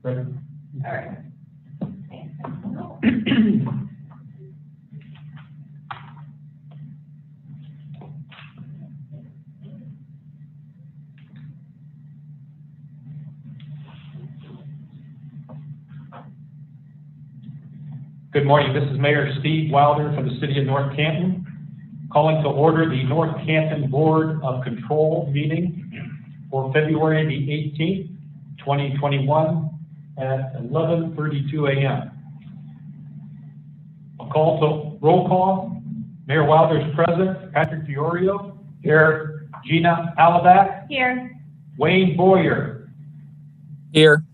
All right. Good morning. This is Mayor Steve Wilder from the City of North Canton, calling to order the North Canton Board of Control meeting for February the 18th, 2021 at 11:32 a.m. Roll call. Mayor Wilder is present. Patrick Fiorio here. Gina Alabac Here. Wayne Boyer. Here.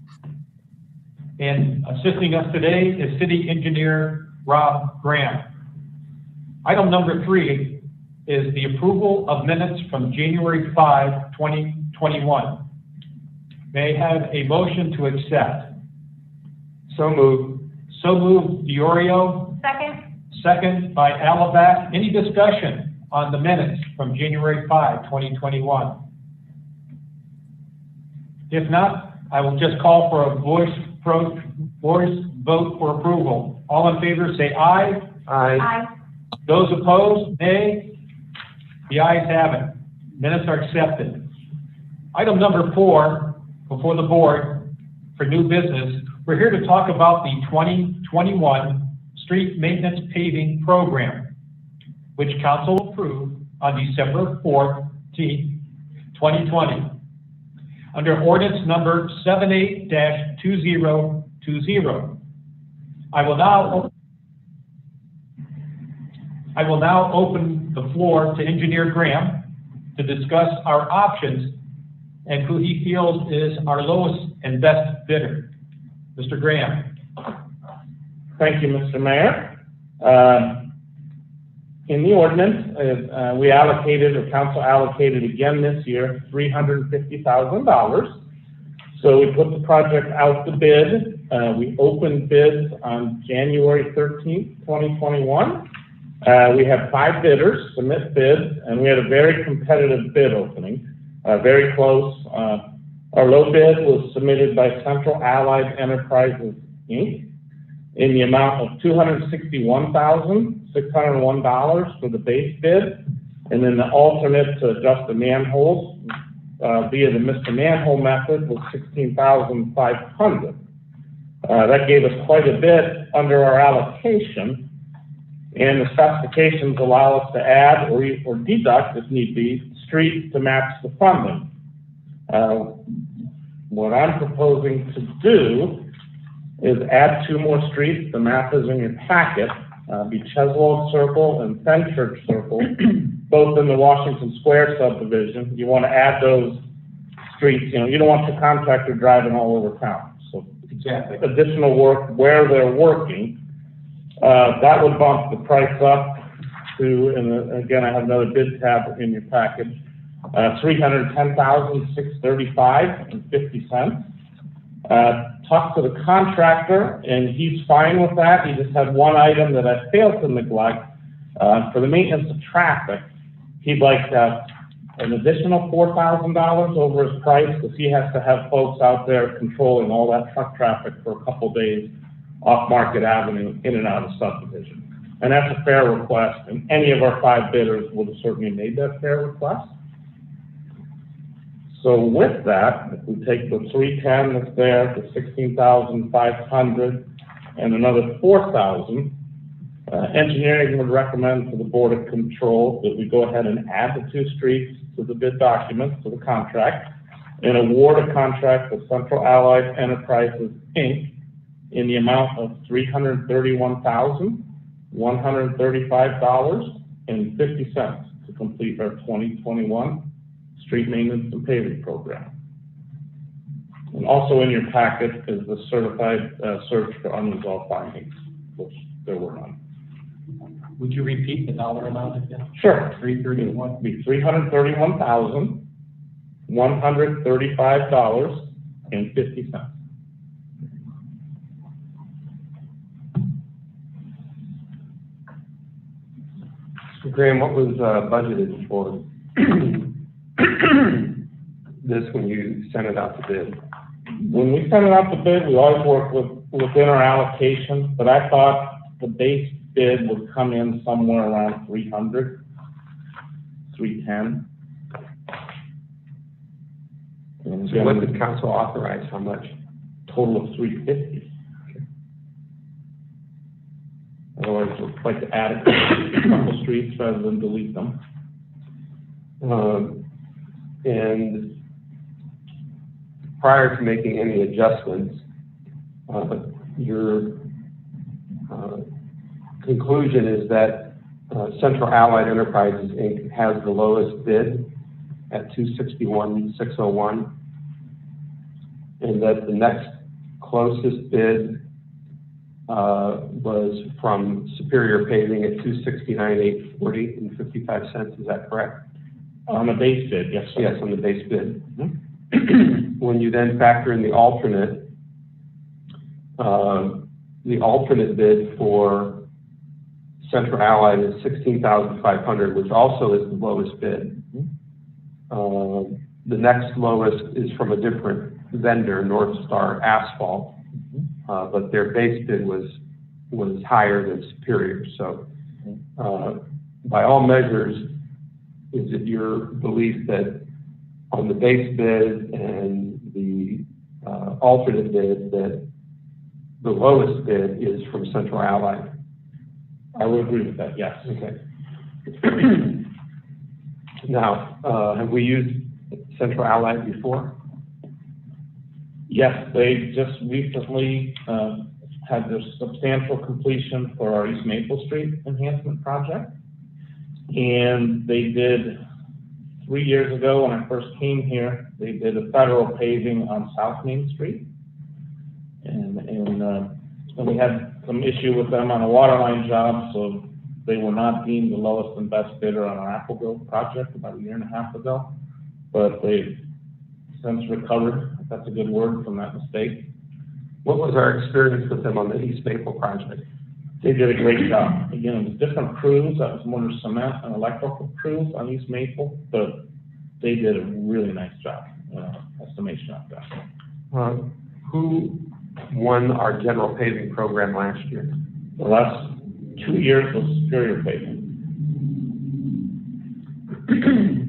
And assisting us today is City Engineer Rob Graham. Item number 3 is the approval of minutes from January 5, 2021. May I have a motion to accept? So moved. So moved, Diorio. Second. Second by Alabac. Any discussion on the minutes from January 5, 2021? If not, I will just call for a voice vote for approval. All in favor say aye. Aye. Aye. Those opposed, nay. The ayes have it. Minutes are accepted. Item number 4 before the board for new business. We're here to talk about the 2021 Street Maintenance Paving Program, which Council approved on December 14th, 2020. Under ordinance number 78-2020. I will now open the floor to Engineer Graham to discuss our options and who he feels is our lowest and best bidder. Mr. Graham. Thank you, Mr. Mayor. In the ordinance, we allocated, or council allocated again this year, $350,000. So we put the project out to bid. We opened bids on January 13th, 2021. We had 5 bidders submit bids, and we had a very competitive bid opening, very close. Our low bid was submitted by Central Allied Enterprises, Inc. in the amount of $261,601 for the base bid, and then the alternate to adjust the manholes via the Mr. Manhole method was $16,500. That gave us quite a bit under our allocation, and the specifications allow us to add or deduct, if need be, streets to match the funding. What I'm proposing to do is add 2 more streets. The map is in your packet. Be Cheswold Circle and Fenchurch Circle, both in the Washington Square subdivision. You want to add those streets. You don't want the contractor driving all over town. So Exactly. additional work where they're working. That would bump the price up to, and again, I have another bid tab in your package, $310,635.50. Talked to the contractor, and he's fine with that. He just had one item that I failed to neglect. For the maintenance of traffic, he'd like an additional $4,000 over his price, because he has to have folks out there controlling all that truck traffic for a couple days off Market Avenue, in and out of subdivision. And that's a fair request, and any of our 5 bidders would have certainly made that fair request. So with that, if we take the 310 that's there, the 16,500, and another 4,000, engineering would recommend to the Board of Control that we go ahead and add the 2 streets to the bid documents, to the contract, and award a contract with Central Allied Enterprises, Inc. in the amount of $331,135.50 to complete our 2021 Street Maintenance and Paving Program. And also in your packet is the certified search for unresolved findings, which there were none. Would you repeat the dollar amount again? Sure. 331. It would be $331,135.50. So Graham, what was budgeted for this when you sent it out to bid? When we send it out to bid, we always work within our allocation, but I thought the base bid would come in somewhere around 300, 310. And So what did council authorize, how much? Total of 350. Otherwise, we'd like to add a couple streets rather than delete them. And prior to making any adjustments, your conclusion is that Central Allied Enterprises, Inc. has the lowest bid at $261,601, and that the next closest bid was from Superior Paving at $269,840 and 55 cents. Is that correct? On the base bid, yes, sir. Yes, on the base bid. Mm-hmm. When you then factor in the alternate bid for Central Allied is $16,500, which also is the lowest bid. Mm-hmm. The next lowest is from a different vendor, North Star Asphalt, but their base bid was higher than Superior. So, by all measures, is it your belief that on the base bid and the alternate bid that the lowest bid is from Central Allied? I would agree with that, yes. Okay. Now, have we used Central Allied before? Yes, they just recently had their substantial completion for our East Maple Street enhancement project. And they did, 3 years ago when I first came here, they did a federal paving on South Main Street. And we had some issue with them on a water line job, so they were not deemed the lowest and best bidder on our Apple Grove project about 1.5 years ago. But they've since recovered, if that's a good word, from that mistake. What was our experience with them on the East Maple project? They did a great job. Again, it was different crews. That was more cement and electrical crews on East Maple, but they did a really nice job, estimation of that. Who won our general paving program last year? The last 2 years was Superior Paving.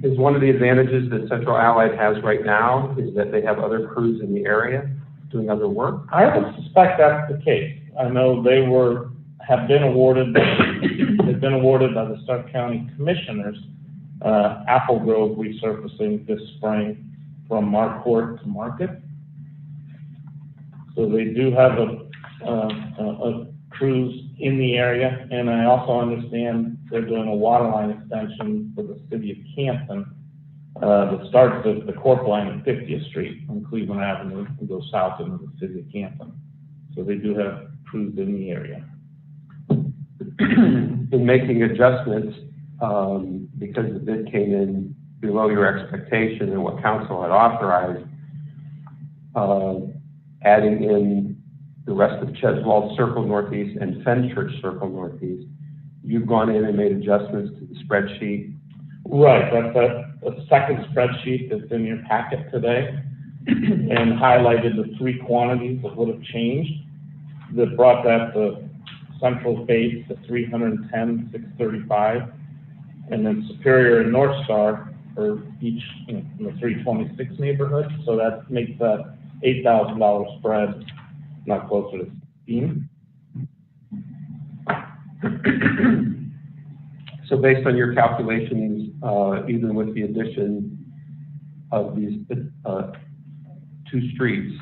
Is one of the advantages that Central Allied has right now is that they have other crews in the area doing other work? I would suspect that's the case. I know have been awarded, they've been awarded by the Stark County Commissioners, Apple Grove resurfacing this spring from Marquardt to Market. So they do have a crews in the area, and I also understand they're doing a water line extension for the city of Canton that starts at the corp line at 50th Street on Cleveland Avenue and goes south into the city of Canton. So they do have crews in the area. In making adjustments, because the bid came in below your expectation and what council had authorized, adding in the rest of Cheswold Circle Northeast and Fenchurch Circle Northeast, you've gone in and made adjustments to the spreadsheet. Right, that's a second spreadsheet that's in your packet today and highlighted the 3 quantities that would have changed that brought that to Central base to 310,635, and then Superior and North Star for each in the 326 neighborhood. So that makes that $8,000 spread not closer to 16. So based on your calculations, even with the addition of these 2 streets,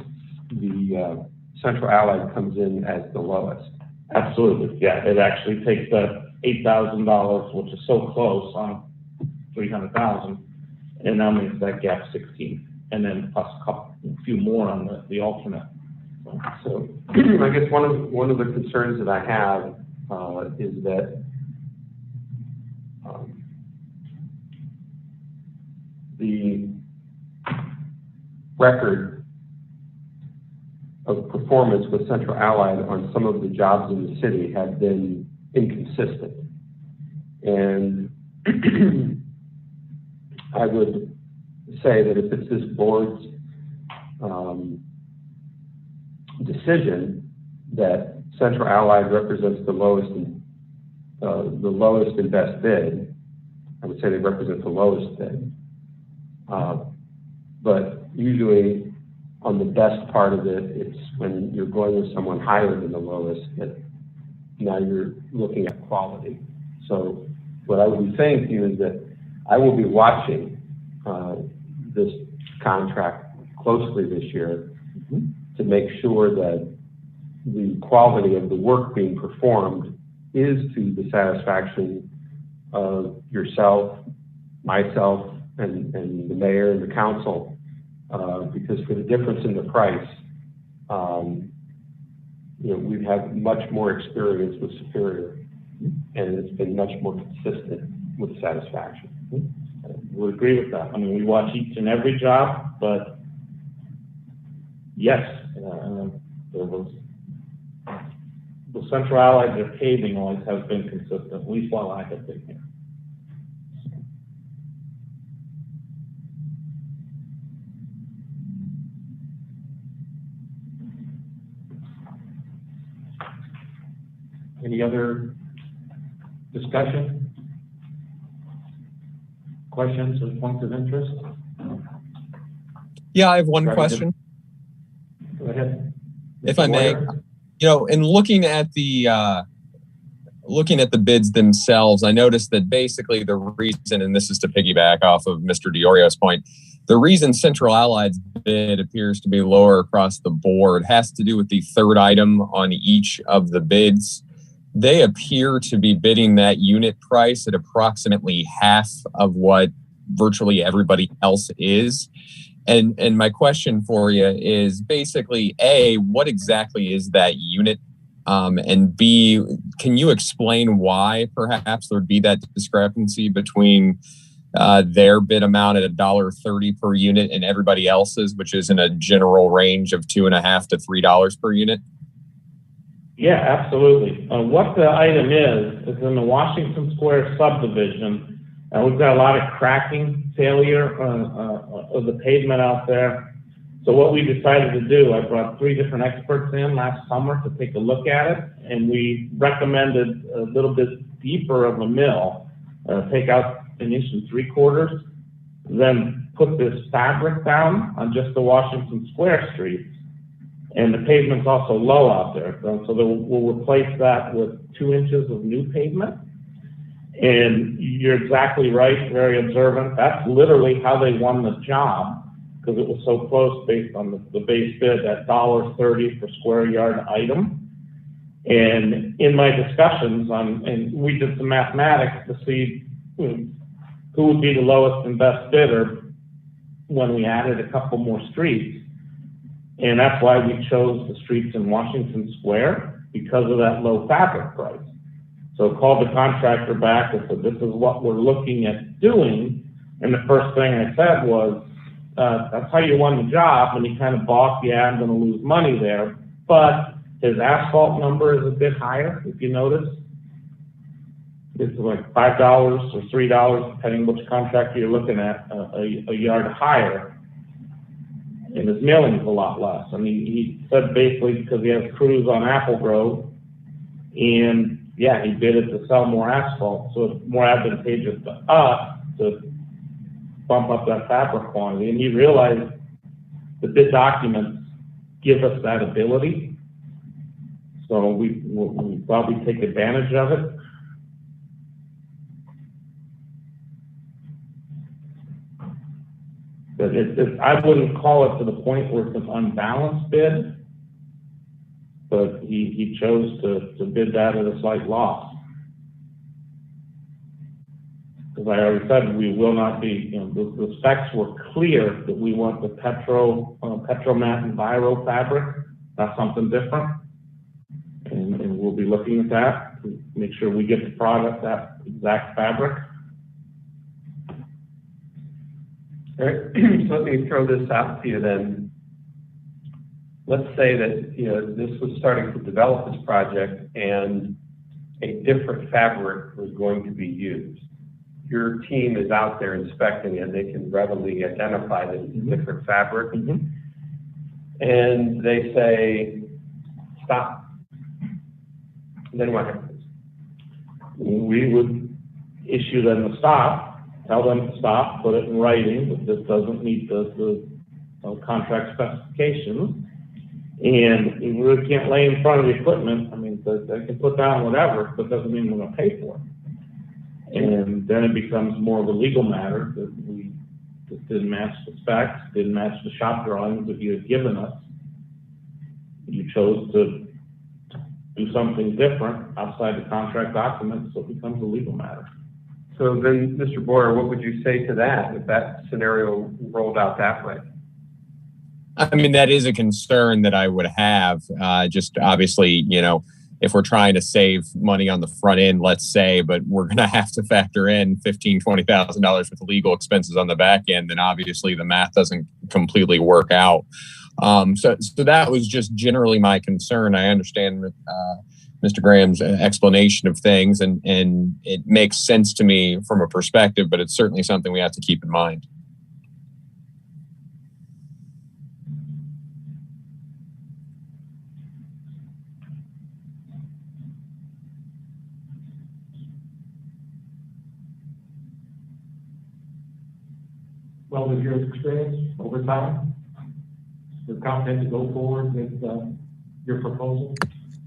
the Central Allied comes in as the lowest. Absolutely, yeah. It actually takes that $8,000, which is so close on 300,000, and now makes that gap 16, and then plus a few more on the alternate. So I guess one of the concerns that I have is that the record of performance with Central Allied on some of the jobs in the city have been inconsistent. And I would say that if it's this board's decision that Central Allied represents the lowest and best bid. I would say they represent the lowest bid. But usually on the best part of it, it's when you're going with someone higher than the lowest, that now you're looking at quality. So what I would be saying to you is that I will be watching this contract closely this year to make sure that the quality of the work being performed is to the satisfaction of yourself, myself, and the mayor and the council, because for the difference in the price, we've had much more experience with Superior, and it's been much more consistent with satisfaction. We'll agree with that. I mean, we watch each and every job, but yes, the Central Allied, their paving always has been consistent, at least while I have been here. Any other discussion? Questions or points of interest? Yeah, I have one question. Go ahead. If I may. In looking at the bids themselves, I noticed that basically the reason, and this is to piggyback off of Mr. DiOrio's point, the reason Central Allied's bid appears to be lower across the board has to do with the third item on each of the bids. They appear to be bidding that unit price at approximately half of what virtually everybody else is. And my question for you is basically, A, what exactly is that unit? And B, can you explain why perhaps there would be that discrepancy between their bid amount at $1.30 per unit and everybody else's, which is in a general range of $2.50 to $3 per unit? Yeah, absolutely. What the item is in the Washington Square subdivision. We've got a lot of cracking failure of the pavement out there. So what we decided to do, I brought 3 different experts in last summer to take a look at it, and we recommended a little bit deeper of a mill, take out 1 3/4 inches, then put this fabric down on just the Washington Square streets. And the pavement's also low out there, so we'll replace that with 2 inches of new pavement. And you're exactly right, very observant. That's literally how they won the job, because it was so close based on the base bid at $1.30 per square yard item. And in my discussions and we did some mathematics to see who would be the lowest and best bidder when we added a couple more streets. And that's why we chose the streets in Washington Square, because of that low fabric price. So called the contractor back and said, this is what we're looking at doing. And the first thing I said was, that's how you won the job. And he kind of balked, yeah, I'm going to lose money there. But his asphalt number is a bit higher, if you notice. It's like $5 or $3, depending which contractor you're looking at, a yard higher. And his milling is a lot less. I mean, he said basically because he has crews on Apple Grove, and yeah, he bid it to sell more asphalt, so it's more advantageous to us to bump up that fabric quantity. And he realized the bid documents give us that ability, so we thought we'd take advantage of it. But I wouldn't call it to the point where it's an unbalanced bid, but he chose to bid that at a slight loss. Because I already said we will not be, the specs were clear that we want the Petromat and Viro fabric, not something different. And we'll be looking at that to make sure we get the product, that exact fabric. All right, so let me throw this out to you then. Let's say that this was starting to develop this project and a different fabric was going to be used. Your team is out there inspecting it, they can readily identify that it's a different fabric. And they say, stop. And then what happens? We would issue them a stop, tell them to stop, put it in writing, that this doesn't meet the contract specifications. And we really can't lay in front of the equipment. I mean, they can put down whatever, but doesn't mean we're gonna pay for it. And then it becomes more of a legal matter that we just didn't match the specs, didn't match the shop drawings that you had given us. You chose to do something different outside the contract documents, so it becomes a legal matter. So then, Mr. Boyer, what would you say to that if that scenario rolled out that way? I mean, that is a concern that I would have. Just obviously, you know, if we're trying to save money on the front end, let's say, but we're going to have to factor in $15,000, $20,000 with legal expenses on the back end, then obviously the math doesn't completely work out. So that was just generally my concern. I understand Mr. Graham's explanation of things, and it makes sense to me from a perspective, but it's certainly something we have to keep in mind. Well, with your experience over time, you're confident to go forward with your proposal?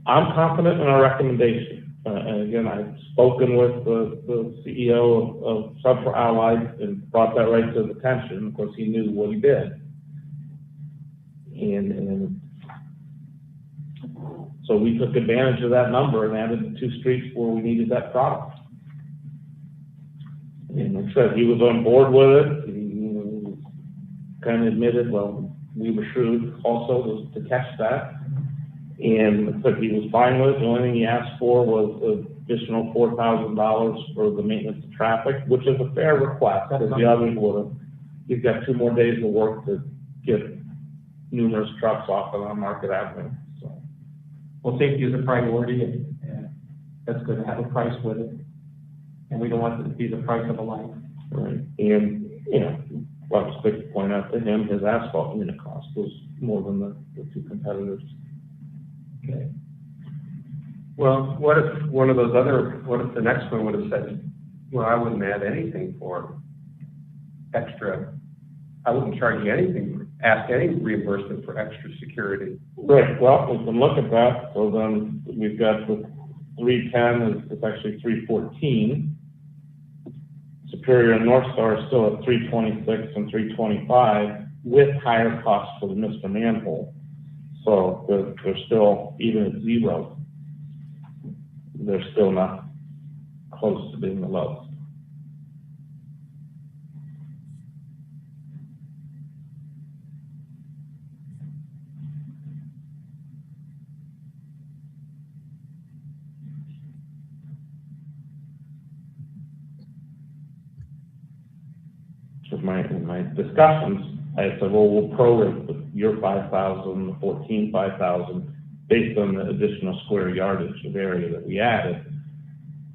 I'm confident in our recommendation. And again, I've spoken with the CEO of Central Allied and brought that right to his attention. Of course, he knew what he did. And so we took advantage of that number and added the 2 streets where we needed that product. And like I said, he was on board with it. He kind of admitted, well, we were shrewd also to catch that. And but he was fine with it. The only thing he asked for was an additional $4,000 for the maintenance of traffic, which is a fair request, because the others would have. He's got 2 more days of work to get numerous trucks off of on Market Avenue. So, Well, safety is a priority, and that's good to have a price with it. And we don't want it to be the price of a life. right. And, you know, well, I was quick to point out to him, his asphalt unit cost was more than the 2 competitors. Okay. Well, what if the next one would have said, well, I wouldn't add anything for extra, I wouldn't charge you anything, ask any reimbursement for extra security. Right, well, we can look at that. So then we've got the 310 it's actually 314. Superior and North Star are still at 326 and 325 with higher costs for the Mr. Manhole. So they're still, even at 0, they're still not close to being the lowest. So in my discussions, I said, well, we'll prorate your 5,000, the 14, 5,000, based on the additional square yardage of area that we added.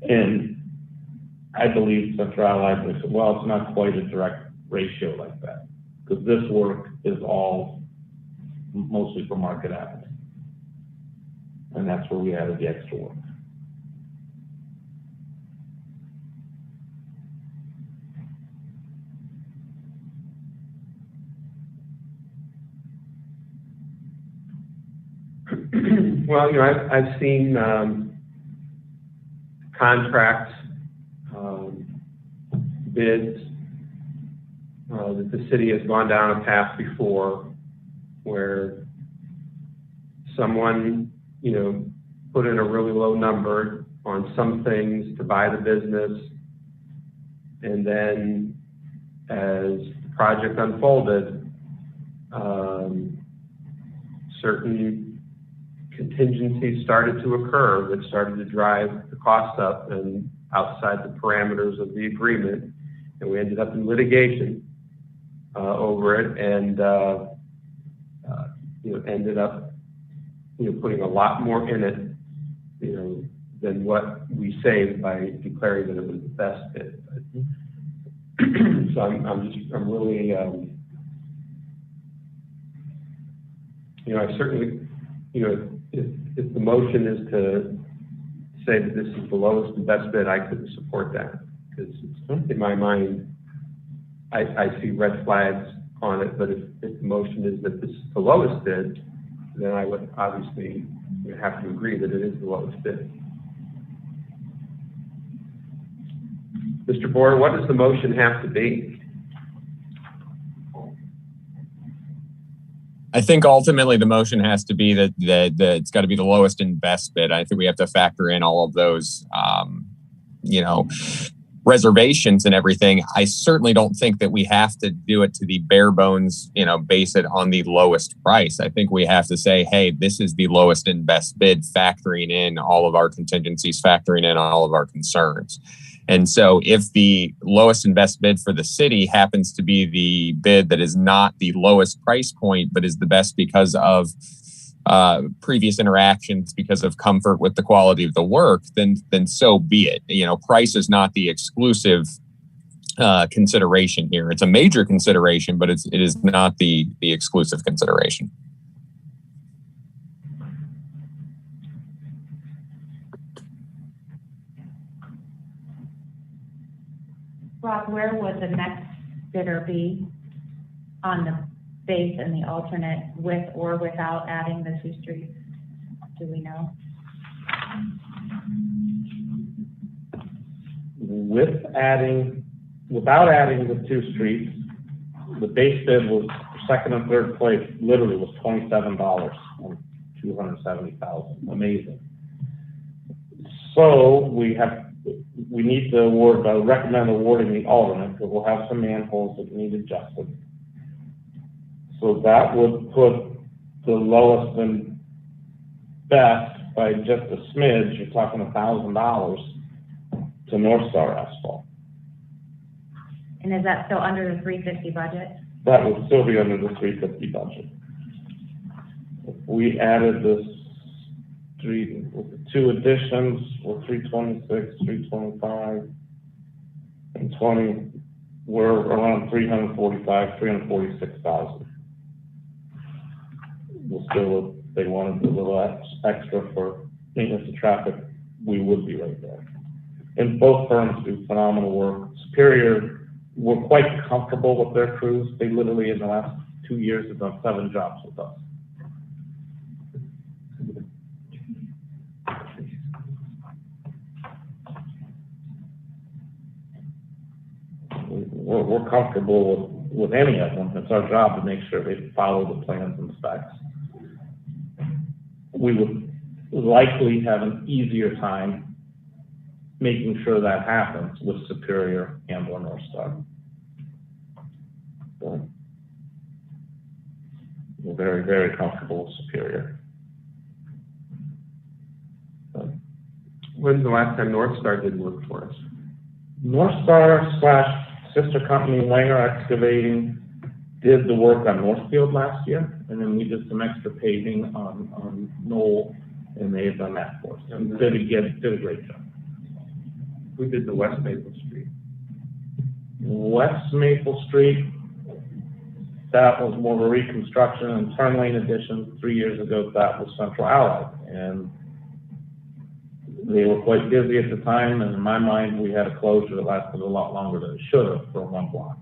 And I believe Central Allied would say, well, it's not quite a direct ratio like that, because this work is all mostly for Market Avenue. And that's where we added the extra work. Well, you know, I've seen contracts, bids that the city has gone down a path before where someone, you know, put in a really low number on some things to buy the business, and then as the project unfolded, certain contingencies started to occur that started to drive the costs up and outside the parameters of the agreement, and we ended up in litigation over it, and you know, ended up, you know, putting a lot more in it, you know, than what we saved by declaring that it was the best bid. So I'm really, you know, I certainly, you know, If the motion is to say that this is the lowest and best bid, I couldn't support that, because in my mind, I see red flags on it, but if the motion is that this is the lowest bid, then I would obviously have to agree that it is the lowest bid. Mr. Boyer, what does the motion have to be? I think ultimately the motion has to be that it's got to be the lowest and best bid. I think we have to factor in all of those, reservations and everything. I certainly don't think that we have to do it to the bare bones, base it on the lowest price. I think we have to say, hey, this is the lowest and best bid, factoring in all of our contingencies, factoring in all of our concerns. And so if the lowest and best bid for the city happens to be the bid that is not the lowest price point, but is the best because of previous interactions, because of comfort with the quality of the work, then so be it. Price is not the exclusive consideration here. It's a major consideration, but it is not the exclusive consideration. Rob, where would the next bidder be on the base and the alternate, with or without adding the 2 streets? Do we know? Without adding the 2 streets, the base bid was second and third place, literally was $27 on $270,000. Amazing. So we need to recommend awarding the alternate, because we'll have some manholes that need adjusted. So that would put the lowest and best by just a smidge. You're talking $1,000 to North Star Asphalt. And is that still under the 350 budget? That would still be under the 350 budget. If we added this with the 2 additions, with 326, 325, and 20, we're around 346,000. We'll still, if they wanted a little extra for maintenance of traffic, we would be right there. And both firms do phenomenal work. Superior, we're quite comfortable with their crews. They literally, in the last 2 years, have done 7 jobs with us. We're comfortable with any of them. It's our job to make sure they follow the plans and specs. We would likely have an easier time making sure that happens with Superior and or North Star. So we're very, very comfortable with Superior. When's the last time North Star did work for us? North Star / sister company Langer Excavating did the work on Northfield last year, and then we did some extra paving on Knoll, and they've done that for us. And did a great job. Who did the West Maple Street? West Maple Street, that was more of a reconstruction and turn lane addition. 3 years ago, that was Central Allied, and they were quite busy at the time, and in my mind, we had a closure that lasted a lot longer than it should have for 1 block.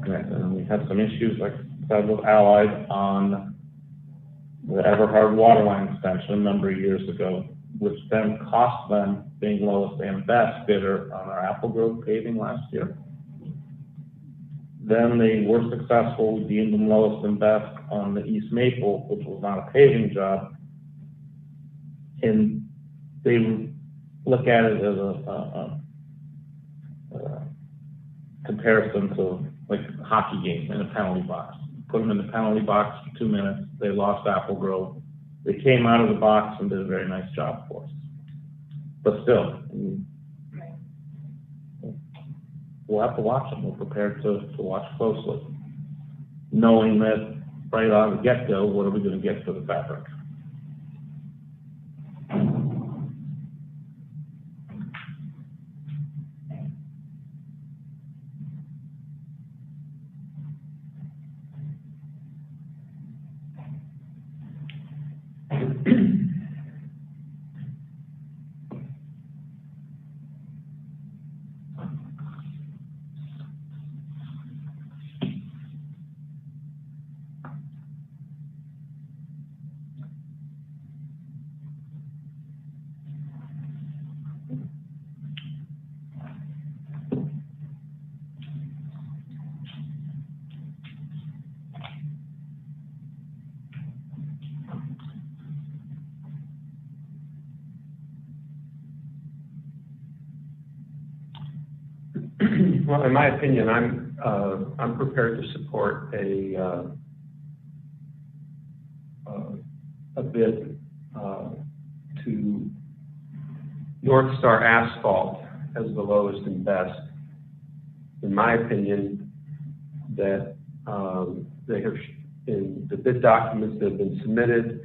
And we had some issues, like I said, with Allied on the Everhard water line extension a number of years ago, which then cost them being lowest and best bidder on our Apple Grove paving last year. Then they were successful. We deemed them lowest and best on the East Maple, which was not a paving job. And they look at it as a comparison to like a hockey game in a penalty box. Put them in the penalty box for 2 minutes. They lost Apple Grove. They came out of the box and did a very nice job for us. But still, we'll have to watch them. We're prepared to watch closely, knowing that right on the get-go, what are we going to get for the fabric? Well, in my opinion, I'm prepared to support a bid to North Star Asphalt as the lowest and best. In my opinion, that they have, in the bid documents that have been submitted,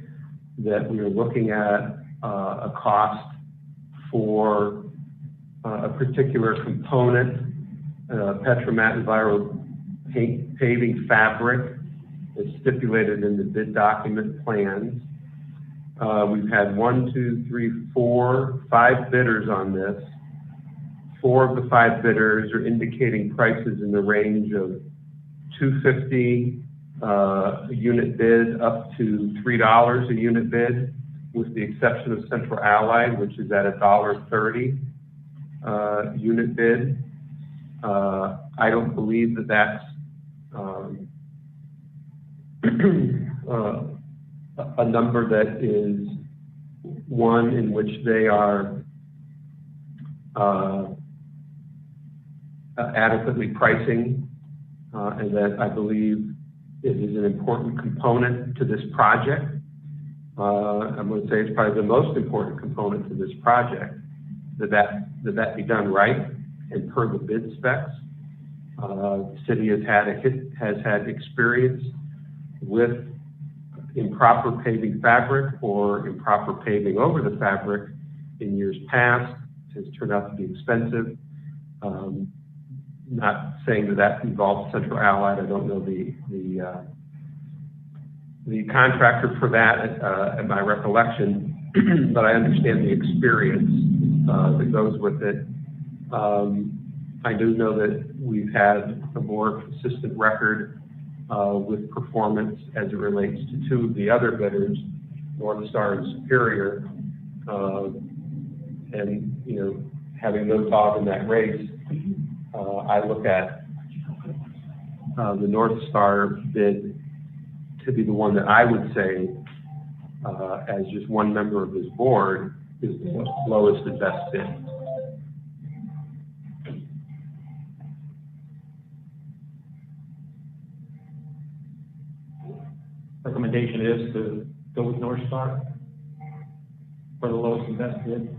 that we are looking at a cost for a particular component, Petromat Enviro paving fabric is stipulated in the bid document plans. We've had 5 bidders on this. 4 of the 5 bidders are indicating prices in the range of $250 a unit bid up to $3 a unit bid, with the exception of Central Allied, which is at $1.30 unit bid. I don't believe that that's a number that is one in which they are adequately pricing, and that I believe it is an important component to this project. I'm going to say it's probably the most important component to this project, that be done right and per the bid specs. The city has had experience with improper paving fabric or improper paving over the fabric in years past. It has turned out to be expensive. Not saying that involves Central Allied. I don't know the contractor for that at my recollection, but I understand the experience that goes with it. I do know that we've had a more consistent record with performance as it relates to 2 of the other bidders, North Star and Superior, and having them involved in that race, I look at the North Star bid to be the one that I would say, as just one member of this board, is the lowest and best bid. Recommendation is to go with North Star for the lowest and best bid.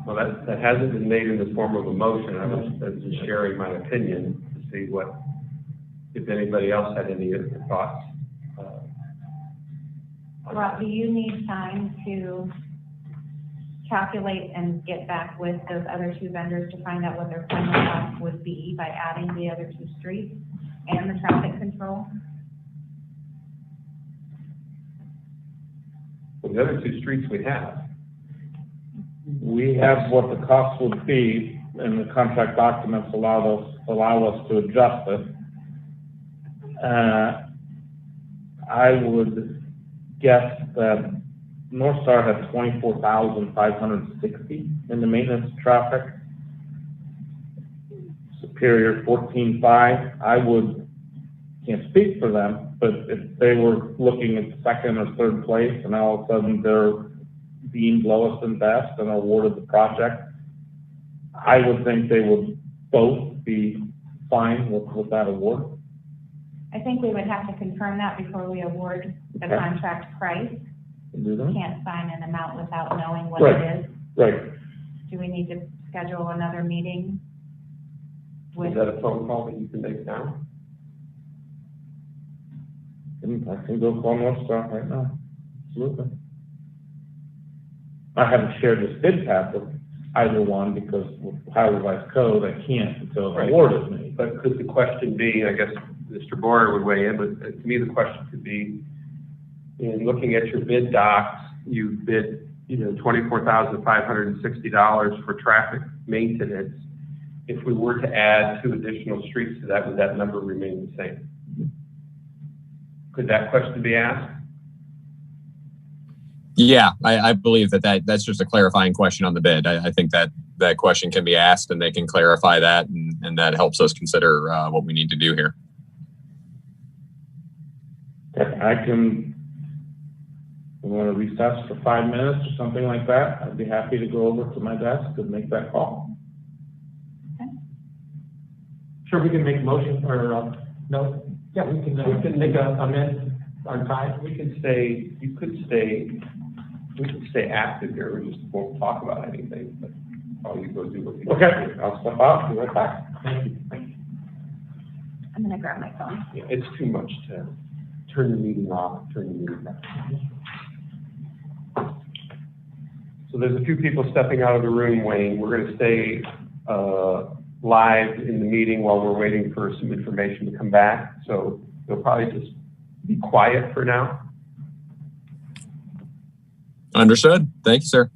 Well, that hasn't been made in the form of a motion. I was just sharing my opinion to see if anybody else had any other thoughts. Rob, do you need time to calculate and get back with those other 2 vendors to find out what their final cost would be by adding the other 2 streets and the traffic control? Well, the other 2 streets we have. We have what the cost would be, and the contract documents allow us to adjust it. I would guess that North Star had 24,560 in the maintenance traffic. Superior 14,500. I can't speak for them, but if they were looking at 2nd or 3rd place, and all of a sudden they're deemed lowest and best and awarded the project, I would think they would both be fine with that award. I think we would have to confirm that before we award the Okay. contract price. Do that? Can't sign an amount without knowing what Right. it is. Right. Do we need to schedule another meeting? Is that a phone call that you can make now? I can go call North Star right now. Absolutely. I haven't shared this bid path with either one because with Ohio Revised Code, I can't until the Right. award is made. But could the question be, I guess Mr. Boyer would weigh in, but to me the question could be, in looking at your bid docs, you bid $24,560 for traffic maintenance. If we were to add 2 additional streets to that, would that number remain the same? Could that question be asked? Yeah, I believe that's just a clarifying question on the bid. I think that question can be asked and they can clarify that, and that helps us consider what we need to do here. I can, we want to recess for 5 minutes or something like that. I'd be happy to go over to my desk and make that call. Okay. Sure, we can make a motion, or, no, yeah, we can make a amend our time. We can stay, you could stay, we could stay active here, we just won't talk about anything, but all you go do what you do. Okay, I'll step out, be right back. Thank you. I'm gonna grab my phone. Yeah, it's too much to turn the meeting off, turn the meeting back. So there's a few people stepping out of the room, Wayne. We're gonna stay, live in the meeting while we're waiting for some information to come back. So you'll probably just be quiet for now. Understood. Thank you, sir.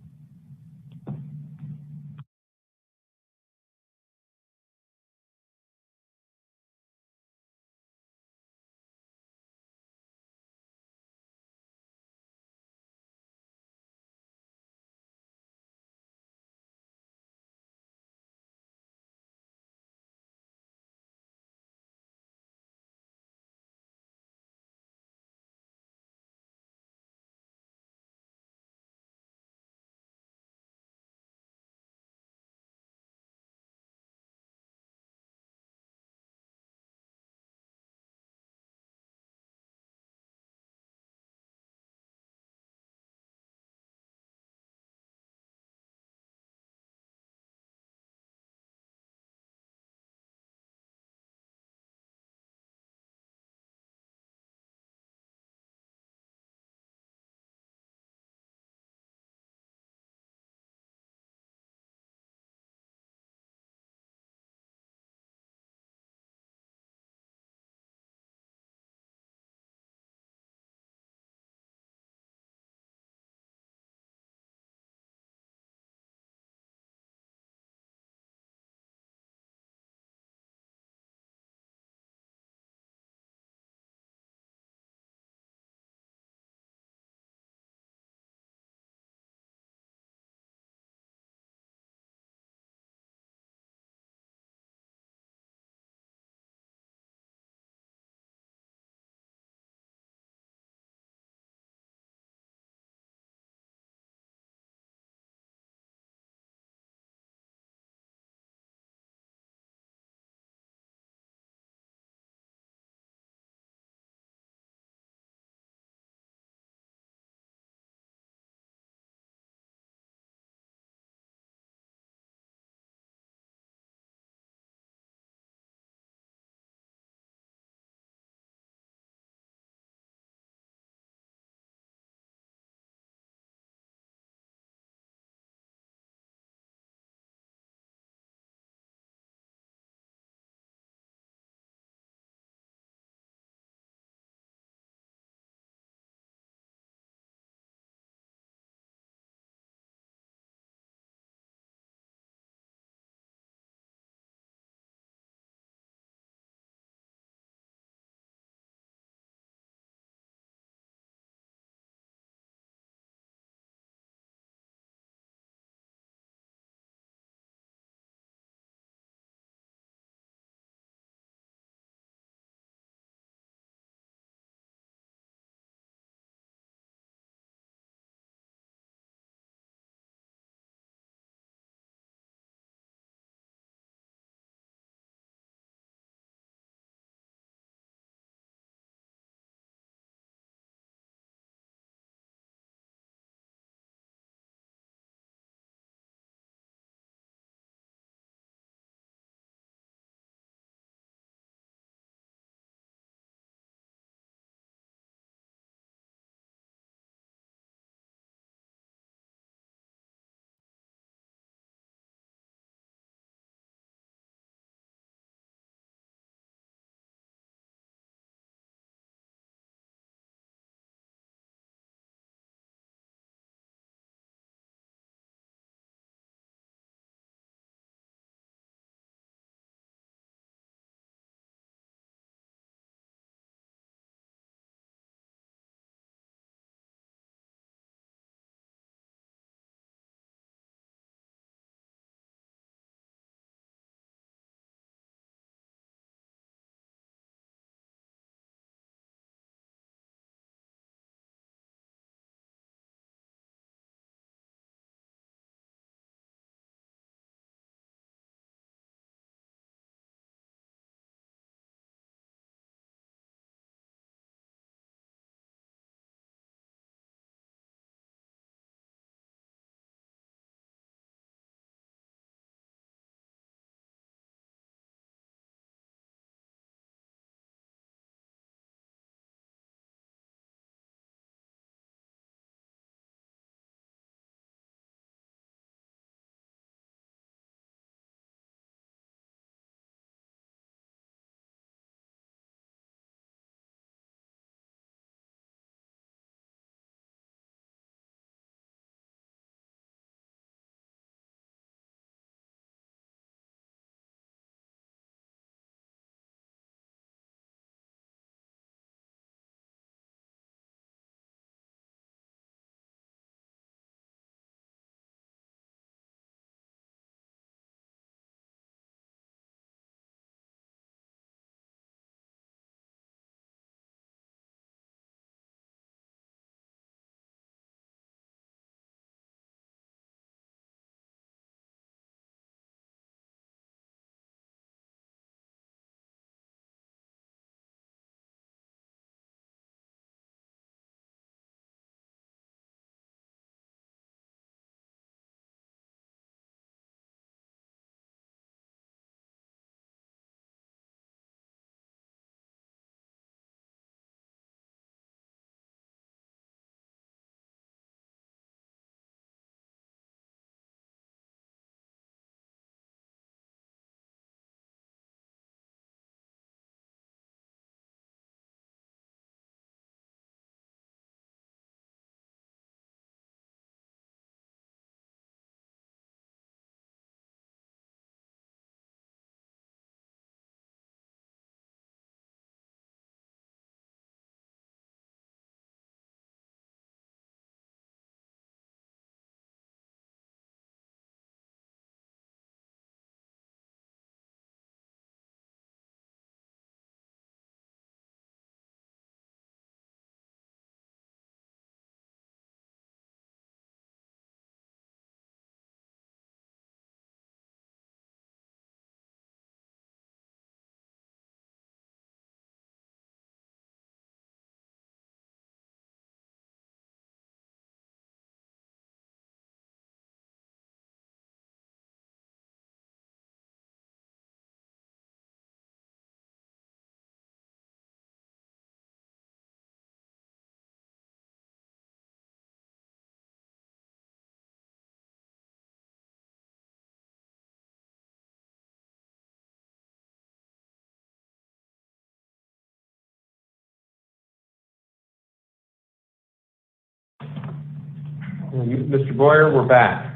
Mr. Boyer, we're back.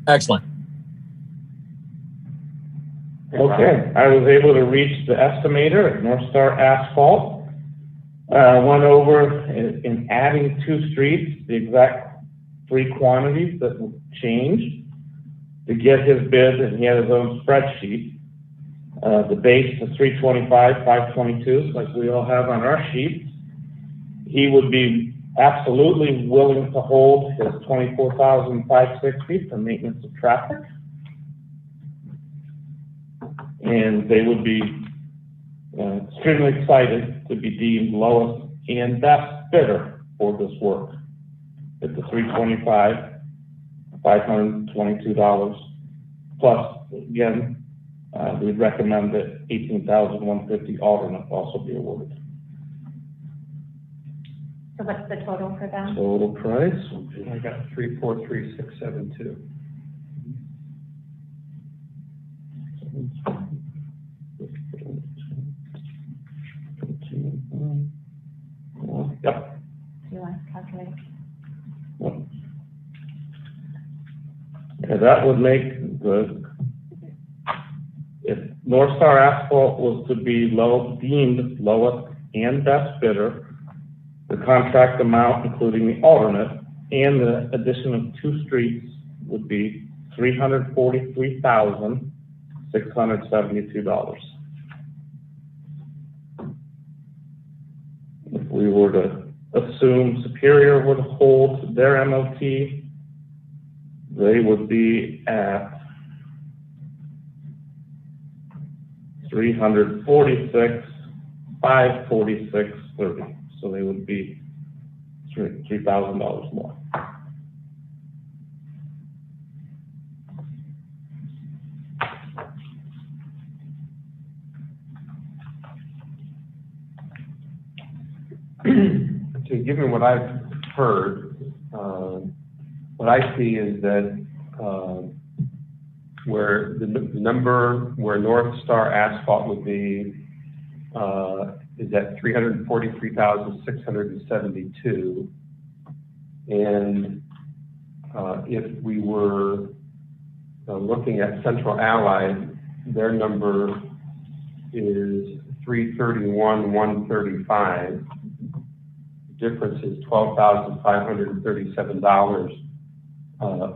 Excellent. Okay, I was able to reach the estimator at North Star Asphalt. Went over in adding 2 streets, the exact 3 quantities that changed to get his bid, and he had his own spreadsheet. The base is 325, 522, like we all have on our sheets. He would be absolutely willing to hold his 24,560 for maintenance of traffic. And they would be extremely excited to be deemed lowest and best bidder for this work. At the 325, $522 plus, again, we'd recommend that 18,150 alternate also be awarded. So what's the total for them? Total price. I got 343672. Yep. Do you want to calculate? And that would make if North Star Asphalt was to be deemed lowest and best bidder, the contract amount, including the alternate and the addition of 2 streets, would be $343,672. If we were to assume Superior would hold their MOT, they would be at $346,546.30. So they would be $3,000 more. So given what I've heard, what I see is that where the number where North Star Asphalt would be is at 343,672, and if we were looking at Central Allied, their number is 331,135. Difference is $12,537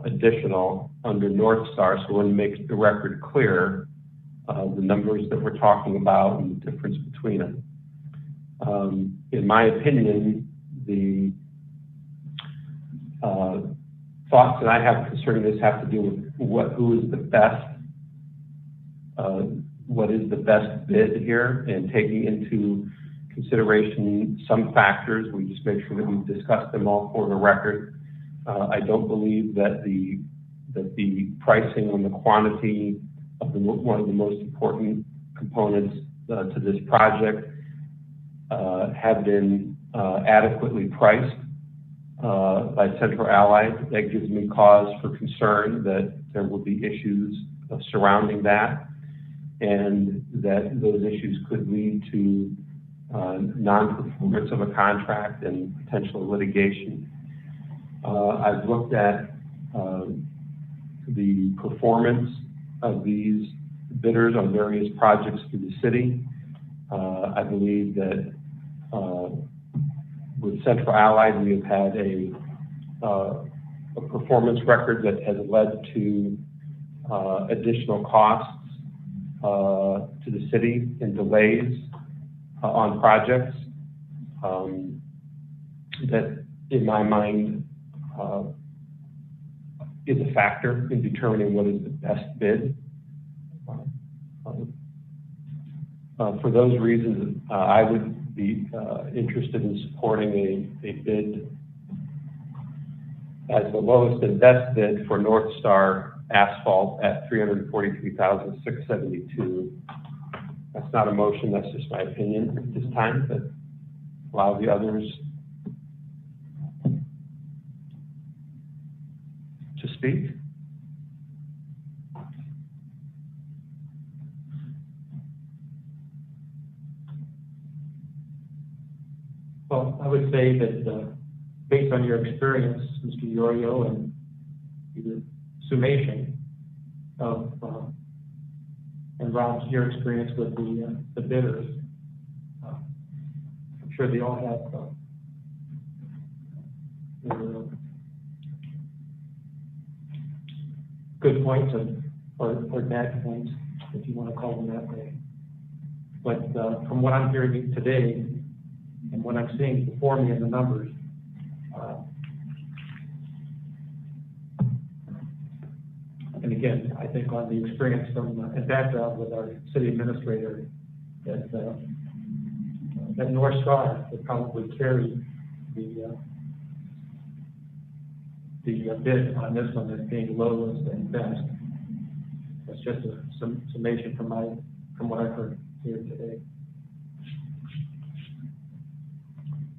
additional under North Star. So when we make the record clear, the numbers that we're talking about and the difference between them. In my opinion, the thoughts that I have concerning this have to do with who is the best, what is the best bid here, and taking into consideration some factors. We just make sure that we discuss them all for the record. I don't believe that the pricing on the quantity of one of the most important components to this project have been adequately priced by Central Allied. That gives me cause for concern that there will be issues surrounding that, and that those issues could lead to non-performance of a contract and potential litigation. I've looked at the performance of these bidders on various projects through the city. I believe that with Central Allied, we have had a performance record that has led to additional costs to the city and delays on projects. That, in my mind, is a factor in determining what is the best bid. For those reasons, I would be interested in supporting a bid as the lowest and best bid for North Star Asphalt at $343,672. That's not a motion, that's just my opinion at this time, but allow the others to speak. Well, I would say that based on your experience, Mr. Iorio, and your summation of, and Rob's, your experience with the bidders, I'm sure they all have their good points or bad points, if you want to call them that way. But from what I'm hearing today and what I'm seeing before me in the numbers, and again, I think on the experience from and background with our city administrator, that that North Star would probably carry the bid on this one as being lowest and best. That's just a summation from what I've heard here today.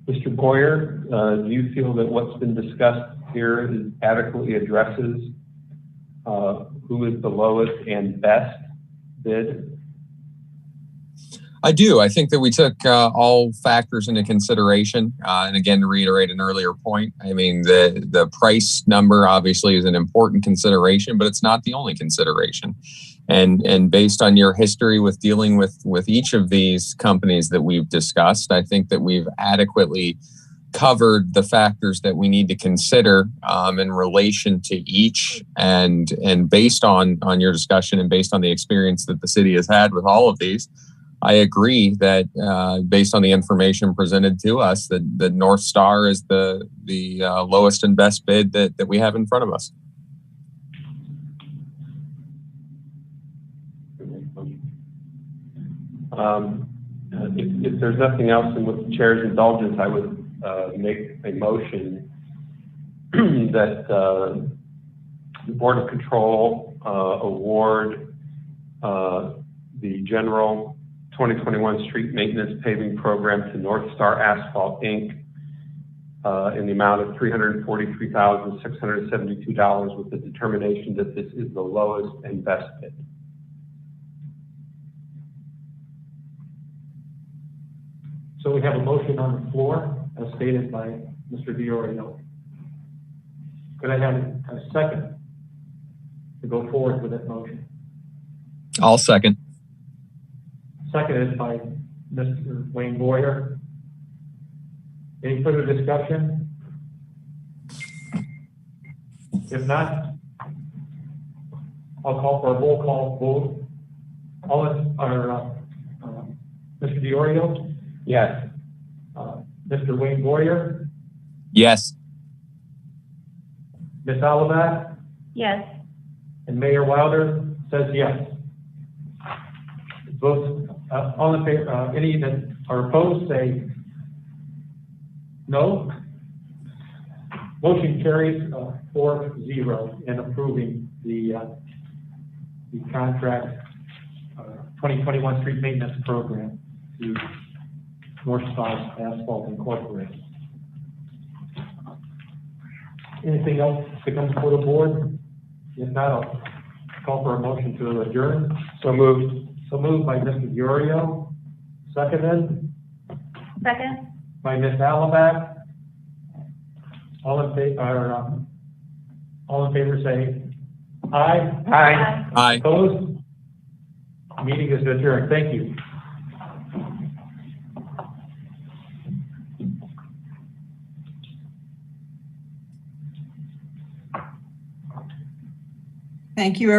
Mr. Boyer, do you feel that what's been discussed here adequately addresses who is the lowest and best bid? I do. I think that we took all factors into consideration. And again, to reiterate an earlier point, I mean, the price number obviously is an important consideration, but it's not the only consideration. And based on your history with dealing with each of these companies that we've discussed, I think that we've adequately covered the factors that we need to consider in relation to each. And based on your discussion and based on the experience that the city has had with all of these, I agree that based on the information presented to us, that North Star is the lowest and best bid that we have in front of us. If there's nothing else, and with the chair's indulgence, I would make a motion that the Board of Control award the general 2021 street maintenance paving program to North Star Asphalt, Inc. In the amount of $343,672 with the determination that this is the lowest and best bid. So we have a motion on the floor, as stated by Mr. Diorio. Could I have a second to go forward with that motion? I'll second. Seconded by Mr. Wayne Boyer. Any further discussion? If not, I'll call for a roll call vote. Mr. Diorio? Yes. Mr. Wayne Boyer? Yes. Ms. Alabat? Yes. And Mayor Wilder says yes. Votes, all in favor, any that are opposed say no. Motion carries 4-0 in approving the contract 2021 street maintenance program to North Star Asphalt Incorporated. Anything else to come before the board? If not, I'll call for a motion to adjourn. So moved. So moved by Mr. Diorio. Seconded Second? by Ms. Alabat. All in favor say aye. Aye. Aye. Opposed? Meeting is adjourned. Thank you. Thank you, everyone.